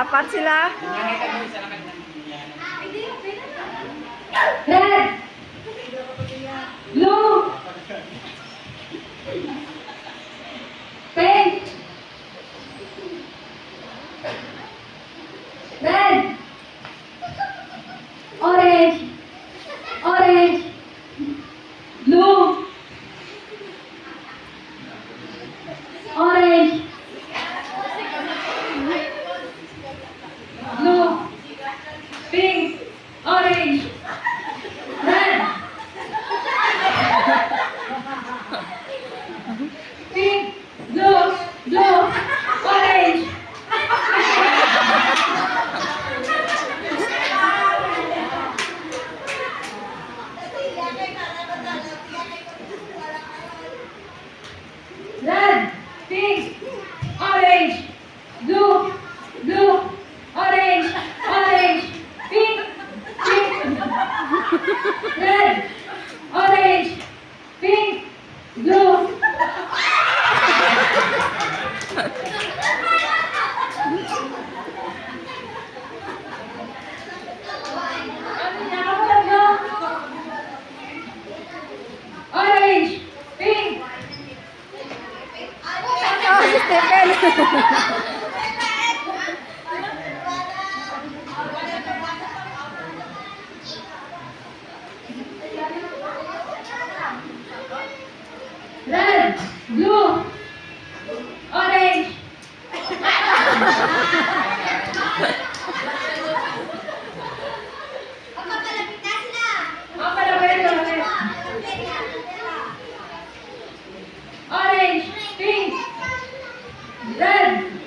Apat sila. Red. Blue. Pink. Red. Orange. Orange. Blue. Orange. Blue. Pink. Orange. Red. Pink. Blue. Blue. Orange. Red, pink, orange, blue, blue, orange, orange, pink, pink. Red, orange, pink, blue. Orange, pink. Oh, si Stephen. Red, blue, orange. Orange, pink, red.